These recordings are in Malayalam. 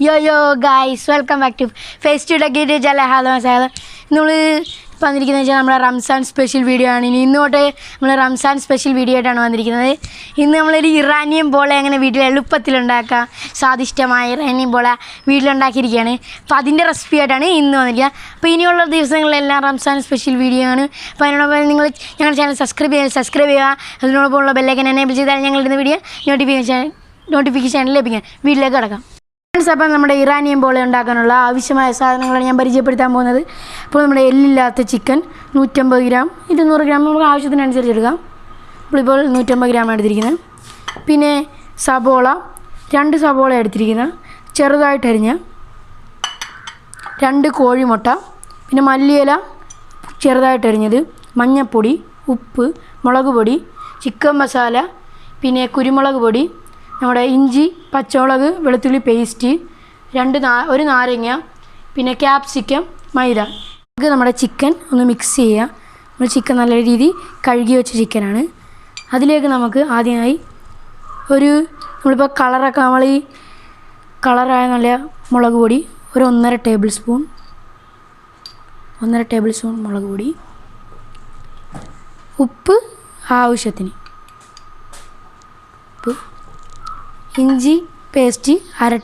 Yo guys, welcome back to face2tech. നമ്മൾ റംസാൻ സ്പെഷ്യൽ വീഡിയോ ആണ്. ഇന്നോട്ട് നമ്മൾ റംസാൻ സ്പെഷ്യൽ വീഡിയോ ആയിട്ടാണ് വന്നിരിക്കുന്നത്. ഇന്ന് നമ്മളൊരു ഇറാനിയൻ പോള എങ്ങനെ വീട്ടിൽ എളുപ്പത്തിലുണ്ടാക്കാം, സ്വാദിഷ്ടമായ ഇറാനിയൻ പോള വീട്ടിലുണ്ടാക്കിയിരിക്കുകയാണ്. അപ്പോൾ അതിൻ്റെ റെസിപ്പി ആയിട്ടാണ് ഇന്ന് വന്നിരിക്കുക. അപ്പോൾ ഇനിയുള്ള ദിവസങ്ങളിലെല്ലാം റംസാൻ സ്പെഷ്യൽ വീഡിയോ ആണ്. അപ്പോൾ അതിനോടൊപ്പം നിങ്ങൾ ഞങ്ങളുടെ ചാനൽ സബ്സ്ക്രൈബ് ചെയ്യുക. അതിനോടൊപ്പം ഉള്ള ബെല്ലൈക്കൻ എനേബിൾ ചെയ്താൽ ഞങ്ങളുടെ വീഡിയോ നോട്ടിഫിക്കേഷൻ ലഭിക്കാൻ. വീട്ടിലേക്ക് കിടക്കാം. അപ്പം നമ്മുടെ ഇറാനിയൻ പോള ഉണ്ടാക്കാനുള്ള ആവശ്യമായ സാധനങ്ങളാണ് ഞാൻ പരിചയപ്പെടുത്താൻ പോകുന്നത്. അപ്പോൾ നമ്മുടെ എല്ലില്ലാത്ത ചിക്കൻ 150 ഗ്രാം, 200 ഗ്രാം നമുക്ക് ആവശ്യത്തിനനുസരിച്ച് എടുക്കാം. നമ്മളിപ്പോൾ 150 ഗ്രാം എടുത്തിരിക്കുന്നത്. പിന്നെ സബോള 2 സബോള എടുത്തിരിക്കുന്നത്, ചെറുതായിട്ടരിഞ്ഞ 2 കോഴിമുട്ട, പിന്നെ മല്ലിയില ചെറുതായിട്ടരിഞ്ഞത്, മഞ്ഞൾപ്പൊടി, ഉപ്പ്, മുളക് പൊടി, ചിക്കൻ മസാല, പിന്നെ കുരുമുളക് പൊടി, നമ്മുടെ ഇഞ്ചി, പച്ചമുളക്, വെളുത്തുള്ളി പേസ്റ്റ്, 1 നാരങ്ങ, പിന്നെ ക്യാപ്സിക്കം, മൈദ. നമുക്ക് നമ്മുടെ ചിക്കൻ ഒന്ന് മിക്സ് ചെയ്യുക. നമ്മൾ ചിക്കൻ നല്ല രീതിയിൽ കഴുകി വെച്ച ചിക്കനാണ്. അതിലേക്ക് നമുക്ക് ആദ്യമായി നമ്മളിപ്പോൾ നമ്മൾ ഈ കളറായ നല്ല മുളക് പൊടി 1.5 ടേബിൾ സ്പൂൺ മുളക് പൊടി, ഉപ്പ് ആവശ്യത്തിന്, ഉപ്പ്, ഇഞ്ചി പേസ്റ്റ് 1/2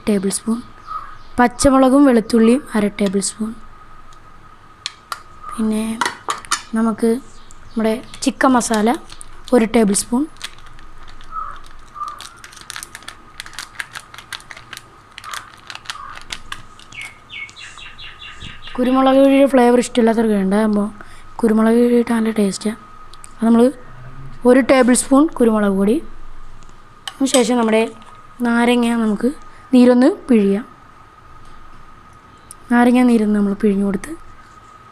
ടേബിൾ സ്പൂൺ, പച്ചമുളകും വെളുത്തുള്ളിയും 1/2 ടേബിൾ സ്പൂൺ. പിന്നെ നമുക്ക് നമ്മുടെ ചിക്കൻ മസാല 1 ടേബിൾ സ്പൂൺ, കുരുമുളക് പൊടിയുടെ ഫ്ലേവർ ഇഷ്ടമില്ലാത്തവർക്ക് വേണ്ട. അപ്പോൾ കുരുമുളക് പൊടിയിട്ട് നല്ല ടേസ്റ്റാണ്. അത് നമ്മൾ 1 ടേബിൾ സ്പൂൺ കുരുമുളക് പൊടി. അതിനുശേഷം നമ്മുടെ നാരങ്ങ നമുക്ക് നീരൊന്ന് പിഴിയാം. നാരങ്ങ നീരൊന്ന് നമ്മൾ പിഴിഞ്ഞു കൊടുത്ത്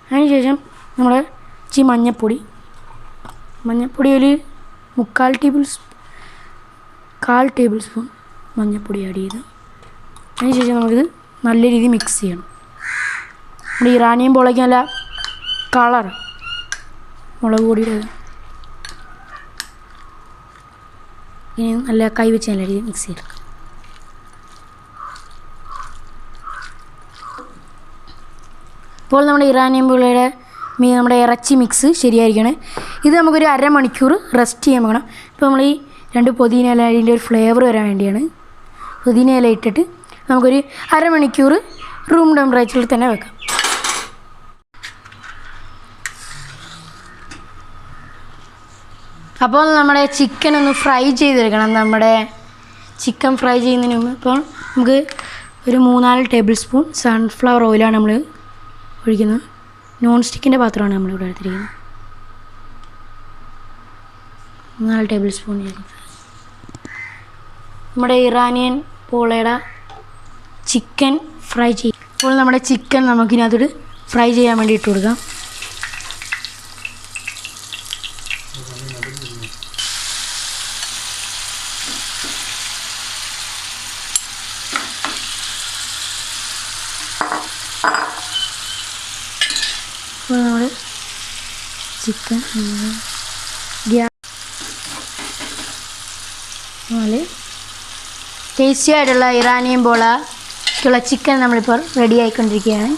അതിനുശേഷം നമ്മുടെ മഞ്ഞൾപ്പൊടി 1/4 ടേബിൾ സ്പൂൺ മഞ്ഞൾപ്പൊടി ആഡ് ചെയ്ത് അതിനുശേഷം നമുക്കിത് നല്ല രീതിയിൽ മിക്സ് ചെയ്യണം. നമ്മുടെ ഇറാനിയൻ പോളയ്ക്ക് നല്ല കളർ മുളക് പൊടിയുടെ ഇനി നല്ല കൈവച്ച് നല്ല രീതിയിൽ മിക്സ് ചെയ്തെടുക്കാം. ഇപ്പോൾ നമ്മുടെ ഇറാനിയൻ പോളയുടെ നമ്മുടെ ഇറച്ചി മിക്സ് ശരിയായിരിക്കണം. ഇത് നമുക്കൊരു 1/2 മണിക്കൂർ റെസ്റ്റ് ചെയ്യാൻ വെക്കണം. ഇപ്പോൾ നമ്മൾ ഈ 2 പുതിന ഇല അതിൻ്റെ ഒരു ഫ്ലേവർ വരാൻ വേണ്ടിയാണ്. പുതിന ഇല ഇട്ടിട്ട് നമുക്കൊരു 1/2 മണിക്കൂർ റൂം ടെമ്പറേച്ചറിൽ തന്നെ വെക്കാം. അപ്പോൾ നമ്മുടെ ചിക്കൻ ഒന്ന് ഫ്രൈ ചെയ്തെടുക്കണം. നമ്മുടെ ചിക്കൻ ഫ്രൈ ചെയ്യുന്നതിന് മുമ്പ് ഇപ്പോൾ നമുക്ക് ഒരു 3-4 ടേബിൾ സ്പൂൺ സൺഫ്ലവർ ഓയിലാണ് നമ്മൾ ഒഴിക്കുന്നത്. നോൺ സ്റ്റിക്കിൻ്റെ പാത്രമാണ് നമ്മളിവിടെ എടുത്തിരിക്കുന്നത്. 4 ടേബിൾ സ്പൂൺ നമ്മുടെ ഇറാനിയൻ പോളയുടെ ചിക്കൻ ഫ്രൈ ചെയ്യും. അപ്പോൾ നമ്മുടെ ചിക്കൻ നമുക്കിനകത്തോട്ട് ഫ്രൈ ചെയ്യാൻ വേണ്ടി ഇട്ട് കൊടുക്കാം. അപ്പോൾ നമ്മൾ ചിക്കൻ ടേസ്റ്റി ആയിട്ടുള്ള ഇറാനിയൻ പോളയ്ക്കുള്ള ചിക്കൻ നമ്മളിപ്പോൾ റെഡി ആയിക്കൊണ്ടിരിക്കുകയാണ്.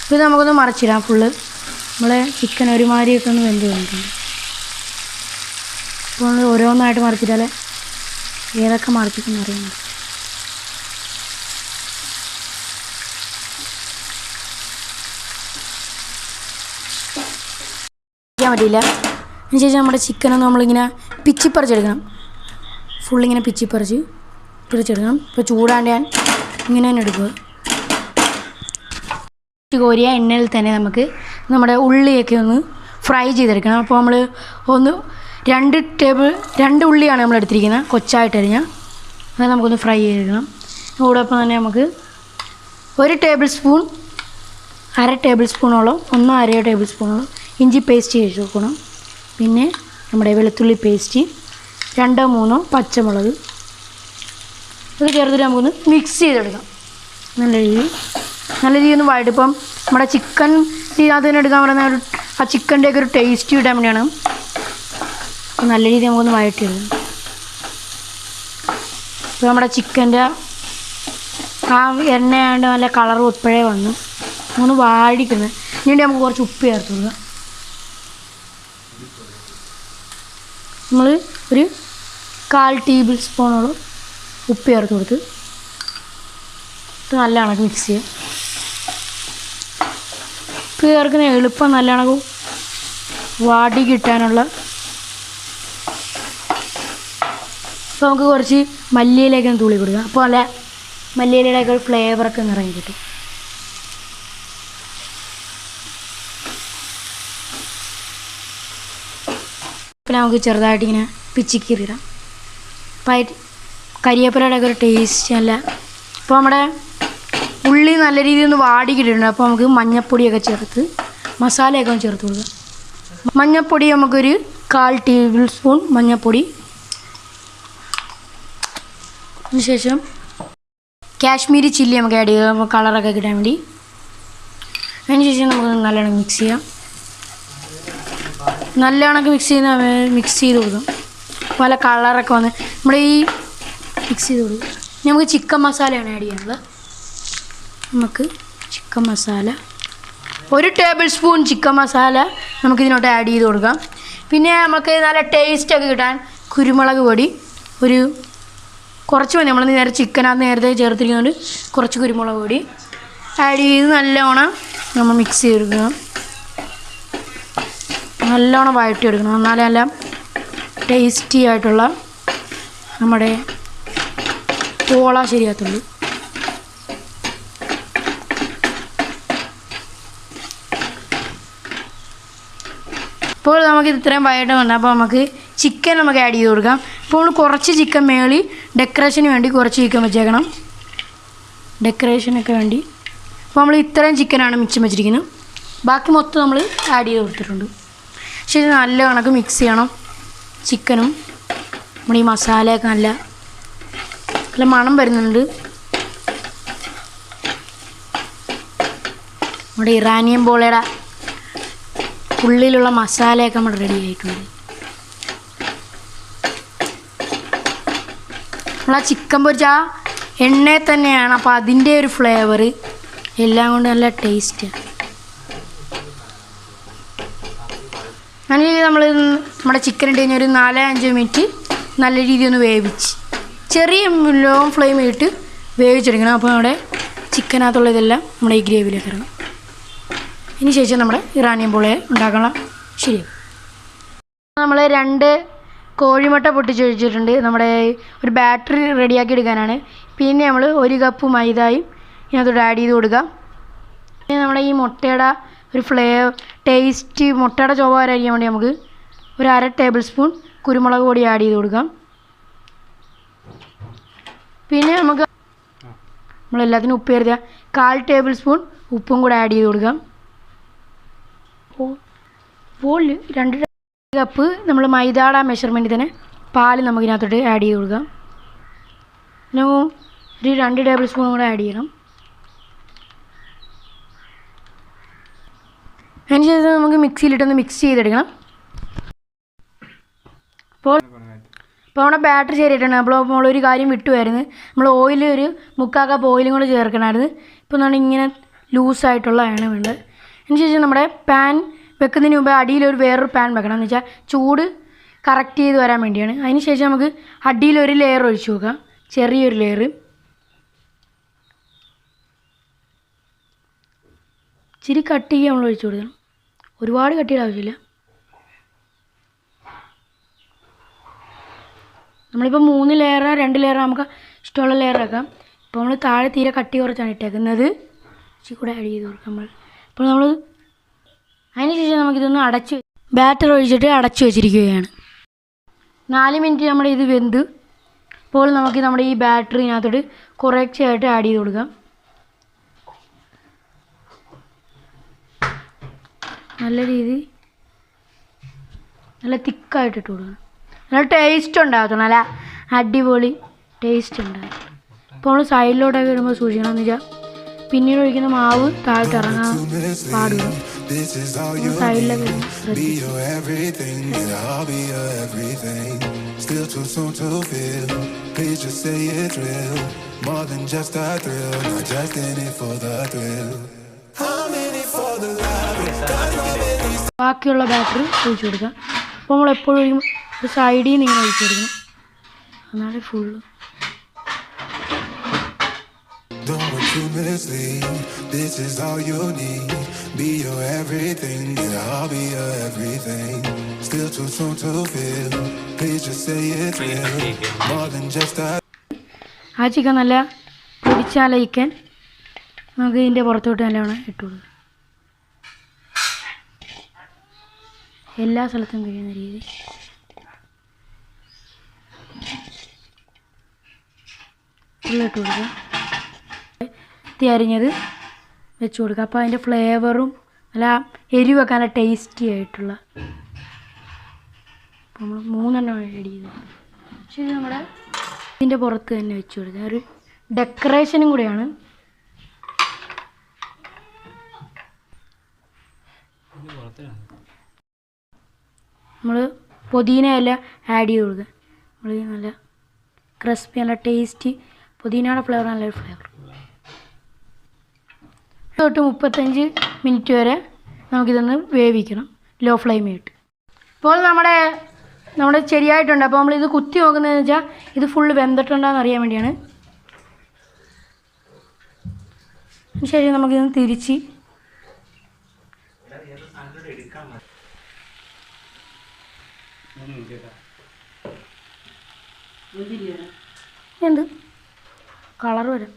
ഇത് നമുക്കൊന്ന് മറിച്ചിടാം. ഫുള്ള് നമ്മളെ ചിക്കൻ ഒരുമാതിരിയൊക്കെ ഒന്ന് വെന്ത് വന്നിട്ടുണ്ട്. അപ്പോൾ നമ്മൾ ഓരോന്നായിട്ട് മറിച്ചിട്ടാലേ ഏതൊക്കെ മറിച്ചിട്ടെന്ന് അറിയാൻ പറ്റില്ല. അതിനുശേഷം നമ്മുടെ ചിക്കനൊന്ന് നമ്മളിങ്ങനെ പിച്ചിപ്പറിച്ചെടുക്കണം. ഫുള്ളിങ്ങനെ പിരിച്ചെടുക്കണം. ഇപ്പോൾ ചൂടാണ്ട് ഞാൻ ഇങ്ങനെ തന്നെ എടുക്കുക. കോരിയ എണ്ണയിൽ തന്നെ നമുക്ക് നമ്മുടെ ഉള്ളിയൊക്കെ ഒന്ന് ഫ്രൈ ചെയ്തെടുക്കണം. അപ്പോൾ നമ്മൾ 2 ഉള്ളിയാണ് നമ്മൾ എടുത്തിരിക്കുന്നത്, കൊച്ചായിട്ടരിഞ്ഞ. അത് നമുക്കൊന്ന് ഫ്രൈ ചെയ്തെടുക്കണം. അതോടൊപ്പം തന്നെ നമുക്ക് 1 ടേബിൾ സ്പൂൺ 1/2 ടേബിൾ സ്പൂണോളം 1/2 ടേബിൾ സ്പൂണോളം ഇഞ്ചി പേസ്റ്റ് ചെയ്ത് വെക്കണം. പിന്നെ നമ്മുടെ വെളുത്തുള്ളി പേസ്റ്റ് 2-3 പച്ചമുളക് ഇത് ചേർത്തിട്ട് നമുക്കൊന്ന് മിക്സ് ചെയ്തെടുക്കാം. നല്ല രീതിയിൽ ഒന്ന് വഴറ്റും. ഇപ്പം നമ്മുടെ ചിക്കൻ ഇതിനകത്ത് തന്നെ എടുക്കാൻ പറയുന്ന ആ ചിക്കൻ്റെയൊക്കെ ഒരു ടേസ്റ്റ് കിട്ടാൻ വേണ്ടിയാണ്. നല്ല രീതിയിൽ നമുക്കൊന്ന് വഴറ്റിയെടുക്കും. ഇപ്പോൾ നമ്മുടെ ചിക്കൻ്റെ ആ എണ്ണയാണ്ട് നല്ല കളർ ഉൾപ്പെടെ വന്നു ഒന്ന് വാടിക്കുന്നത്. ഇനി നമുക്ക് കുറച്ച് ഉപ്പ് ചേർത്ത് കൊടുക്കുക. നമ്മൾ ഒരു 1/4 ടേബിൾ സ്പൂണോളം ഉപ്പ് ചേർത്ത് കൊടുത്ത് നല്ല കണക്ക് മിക്സ് ചെയ്യുക. ഉപ്പ് ചേർക്കുന്ന എളുപ്പം നല്ല കണക്ക് വാടി കിട്ടാനുള്ള. അപ്പോൾ നമുക്ക് കുറച്ച് മല്ലിയിലേക്ക് തൂളി കൊടുക്കുക. അപ്പോൾ നല്ല മല്ലിയിലൊക്കെ ഒരു ഫ്ലേവറൊക്കെ നിറഞ്ഞ് കിട്ടും. പിന്നെ നമുക്ക് ചെറുതായിട്ട് ഇങ്ങനെ പിച്ചിക്കീറിടാം. അപ്പം കരിവേപ്പിലയുടെ ഒക്കെ ഒരു ടേസ്റ്റ് നല്ല. അപ്പോൾ നമ്മുടെ ഉള്ളി നല്ല രീതിയിൽ ഒന്ന് വാടി കിട്ടിയിട്ടുണ്ട്. അപ്പോൾ നമുക്ക് മഞ്ഞൾപ്പൊടിയൊക്കെ ചേർത്ത് മസാലയൊക്കെ ഒന്ന് ചേർത്ത് കൊടുക്കുക. മഞ്ഞൾപ്പൊടി നമുക്കൊരു 1/4 ടേബിൾ സ്പൂൺ മഞ്ഞൾപ്പൊടി. അതിനുശേഷം കാശ്മീരി ചില്ലി നമുക്ക് ആഡ് ചെയ്യുക കളറൊക്കെ കിട്ടാൻ വേണ്ടി. അതിനുശേഷം നമുക്ക് നല്ലോണം മിക്സ് ചെയ്യാം. നല്ല കണക്ക് മിക്സ് ചെയ്ത് കൊടുക്കും. പല കളറൊക്കെ വന്ന് നമ്മുടെ ഈ മിക്സ് ചെയ്ത് കൊടുക്കും. നമുക്ക് ചിക്കൻ മസാലയാണ് ആഡ് ചെയ്യാനുള്ളത്. നമുക്ക് chicken masala 1 tablespoon chicken masala നമുക്കിതിനോട്ട് ആഡ് ചെയ്ത് കൊടുക്കാം. പിന്നെ നമുക്ക് നല്ല ടേസ്റ്റൊക്കെ കിട്ടാൻ കുരുമുളക് പൊടി ഒരു കുറച്ച് മതി. നമ്മൾ നേരത്തെ ചേർത്തിരിക്കുന്നുണ്ട്. കുറച്ച് കുരുമുളക് പൊടി ആഡ് ചെയ്ത് നല്ലോണം നമ്മൾ മിക്സ് ചെയ്തെടുക്കുക. നല്ലോണം വഴറ്റിയെടുക്കണം. എന്നാലേ നല്ല ടേസ്റ്റി ആയിട്ടുള്ള നമ്മുടെ പോള ശരിയാത്തുള്ളൂ. ഇപ്പോൾ നമുക്കിത് ഇത്രയും വഴറ്റുന്നുണ്ട്. അപ്പോൾ നമുക്ക് ചിക്കൻ നമുക്ക് ആഡ് ചെയ്ത് കൊടുക്കാം. ഇപ്പോൾ നമ്മൾ കുറച്ച് ചിക്കൻ മേളി ഡെക്കറേഷന് വേണ്ടി കുറച്ച് ചിക്കൻ വെച്ചേക്കണം. ഡെക്കറേഷനൊക്കെ വേണ്ടി. അപ്പോൾ നമ്മൾ ഇത്രയും ചിക്കനാണ് മിച്ചം വെച്ചിരിക്കുന്നത്. ബാക്കി മൊത്തം നമ്മൾ ആഡ് ചെയ്ത് കൊടുത്തിട്ടുണ്ട്. ശരി, നല്ല കണക്ക് മിക്സ് ചെയ്യണം. ചിക്കനും നമ്മുടെ ഈ മസാലയൊക്കെ നല്ല മണം വരുന്നുണ്ട്. നമ്മുടെ ഇറാനിയൻ പോളയുടെ ഉള്ളിലുള്ള മസാലയൊക്കെ നമ്മൾ റെഡി ആയിട്ടുണ്ട്. നമ്മൾ ആ ചിക്കൻ പൊരിച്ച ആ എണ്ണയിൽ തന്നെയാണ്. അപ്പോൾ അതിൻ്റെ ഒരു ഫ്ലേവർ എല്ലാം കൊണ്ട് നല്ല ടേസ്റ്റാണ്. അങ്ങനെ നമ്മുടെ ചിക്കൻ ഇട്ട് കഴിഞ്ഞാൽ ഒരു 4-5 മിനിറ്റ് നല്ല രീതിയിൽ ഒന്ന് വേവിച്ച് ചെറിയ ലോങ് ഫ്ലെയിം ഇട്ട് വേവിച്ചെടുക്കണം. അപ്പോൾ നമ്മുടെ ചിക്കനകത്തുള്ള ഇതെല്ലാം നമ്മുടെ ഈ ഗ്രേവിയിലേക്ക് ഇറങ്ങണം. ഇതിന് ശേഷം നമ്മുടെ ഇറാനിയൻ പോളയെ ഉണ്ടാക്കണം. ശരി, നമ്മൾ 2 കോഴിമുട്ട പൊട്ടിച്ചൊഴിച്ചിട്ടുണ്ട്. നമ്മുടെ ഒരു ബാറ്ററി റെഡിയാക്കി എടുക്കാനാണ്. പിന്നെ നമ്മൾ 1 കപ്പ് മൈദയും ഇതിനകത്തോട്ട് ആഡ് ചെയ്ത് കൊടുക്കാം. പിന്നെ നമ്മുടെ ഈ മുട്ടയുടെ ഒരു ടേസ്റ്റ് മുട്ടയുടെ ചുവ വരാതിരിക്കാൻ വേണ്ടി നമുക്ക് ഒരു 1/2 ടേബിൾ സ്പൂൺ കുരുമുളക് പൊടി ആഡ് ചെയ്ത് കൊടുക്കാം. പിന്നെ നമുക്ക് നമ്മളെല്ലാത്തിനും ഉപ്പ് ചേർക്കുക. 1/4 ടേബിൾ സ്പൂൺ ഉപ്പും കൂടെ ആഡ് ചെയ്ത് കൊടുക്കാം. അപ്പോൾ 2 കപ്പ് നമ്മൾ മൈദയുടെ മെഷർമെൻറ്റിൽ തന്നെ പാൽ നമുക്കിതിനകത്തോട്ട് ആഡ് ചെയ്ത് കൊടുക്കാം. പിന്നെ ഒരു 2 ടേബിൾ സ്പൂൺ കൂടെ ആഡ് ചെയ്യണം. അതിനുശേഷം നമുക്ക് മിക്സിയിലിട്ടൊന്ന് മിക്സ് ചെയ്തെടുക്കണം. അപ്പോൾ നമ്മുടെ ബാറ്ററി ശരിയായിട്ടുണ്ട്. അപ്പോൾ നമ്മളൊരു കാര്യം വിട്ടുമായിരുന്നു. നമ്മൾ ഓയിൽ ഒരു 3/4 കപ്പ് ഓയിലും കൂടെ ചേർക്കണമായിരുന്നു. ഇപ്പോൾ നമ്മൾ ഇങ്ങനെ ലൂസായിട്ടുള്ളതാണ് വേണ്ടത്. അതിനുശേഷം നമ്മുടെ പാൻ വെക്കുന്നതിന് മുമ്പ് അടിയിലൊരു വേറൊരു പാൻ വെക്കണം. എന്ന് വെച്ചാൽ ചൂട് കറക്റ്റ് ചെയ്ത് വരാൻ വേണ്ടിയാണ്. അതിനുശേഷം നമുക്ക് അടിയിലൊരു ലെയർ ഒഴിച്ച് നോക്കാം. ചെറിയൊരു ലെയർ. ഇച്ചിരി കട്ട് ചെയ്യുക നമ്മൾ ഒഴിച്ച് കൊടുക്കണം. ഒരുപാട് കട്ട് ചെയ്യേണ്ട ആവശ്യമില്ല. നമ്മളിപ്പോൾ 3 ലെയറോ 2 ലെയറോ നമുക്ക് ഇഷ്ടമുള്ള ലെയർ ആക്കാം. ഇപ്പോൾ നമ്മൾ താഴെ തീരെ കട്ടി കുറച്ചാണ് ഇട്ടേക്കുന്നത്. ഇച്ചിരി കൂടെ ആഡ് ചെയ്ത് കൊടുക്കാം നമ്മൾ. അപ്പോൾ നമ്മൾ അതിനുശേഷം നമുക്കിതൊന്ന് ബാറ്റർ ഒഴിച്ചിട്ട് അടച്ചു വെച്ചിരിക്കുകയാണ്. 4 മിനിറ്റ് നമ്മുടെ ഇത് വെന്ത്. അപ്പോൾ നമുക്ക് നമ്മുടെ ഈ ബാറ്ററിനകത്തോട്ട് കുറച്ചായിട്ട് ആഡ് ചെയ്ത് കൊടുക്കാം. നല്ല രീതി നല്ല തിക്കായിട്ട് ഇട്ട് കൊടുക്കണം. നല്ല ടേസ്റ്റ് ഉണ്ടാകത്തുള്ളൂ. നല്ല അടിപൊളി ടേസ്റ്റ് ഉണ്ടാകും. അപ്പോൾ നമ്മൾ സൈഡിലോട്ടൊക്കെ ഇടുമ്പോൾ സൂക്ഷിക്കണം. എന്ന് വെച്ചാൽ പിന്നീട് ഒഴിക്കുന്ന മാവ് താഴോട്ട് ഇറങ്ങാൻ പാടുക. സൈഡിലൊക്കെ ബാക്കിയുള്ള ബാറ്ററി ഒഴിച്ചു കൊടുക്കുക. അപ്പോൾ നമ്മൾ എപ്പോഴും ഒഴിക്കുമ്പോൾ ഒരു സൈഡിൽ നിന്ന് ഇങ്ങനെ ഒഴിച്ചു കൊടുക്കണം. എന്നാലേ full Don't want to mislead. This is all you need. Be your everything, yeah, I'll be your everything. Still too soon to feel. Please just say it's real. More than just a. ആ ചിക്കൻ നല്ല പൊടിച്ചാലയിക്കാൻ നമുക്ക് ഇതിൻ്റെ പുറത്തോട്ട് നല്ലവണ്ണം ഇട്ട് കൊടുക്കാം. എല്ലാ സ്ഥലത്തും കഴിയുന്ന രീതി ഉള്ളിട്ട് കൊടുക്കുക. അരിഞ്ഞത് വെച്ച് കൊടുക്കുക. അപ്പോൾ അതിൻ്റെ ഫ്ലേവറും നല്ല എരിവൊക്കെ നല്ല ടേസ്റ്റി ആയിട്ടുള്ള നമ്മൾ 3 റെഡി ചെയ്ത് ശരി നമ്മുടെ ഇതിൻ്റെ പുറത്ത് തന്നെ വെച്ച് കൊടുക്കുക. ഒരു ഡെക്കറേഷനും കൂടെയാണ്. നമ്മൾ പുതിന എല്ലാം ആഡ് ചെയ്ത് കൊടുക്കുക. നമ്മൾ നല്ല ക്രിസ്പി നല്ല ടേസ്റ്റി പുതിനയുടെ ഫ്ലേവർ നല്ലൊരു ഫ്ലേവർ. തൊട്ട് 35 മിനിറ്റ് വരെ നമുക്കിതൊന്ന് വേവിക്കണം ലോ ഫ്ലെയിമിലിട്ട്. ഇപ്പോൾ നമ്മുടെ ശരിയായിട്ടുണ്ട്. അപ്പോൾ നമ്മളിത് കുത്തി നോക്കുന്നതെന്ന് വെച്ചാൽ ഇത് ഫുള്ള് വെന്തിട്ടുണ്ടോയെന്ന് അറിയാൻ വേണ്ടിയാണ്. ശരി നമുക്കിതൊന്ന് തിരിച്ച് എന്ത് കളർ വരാം.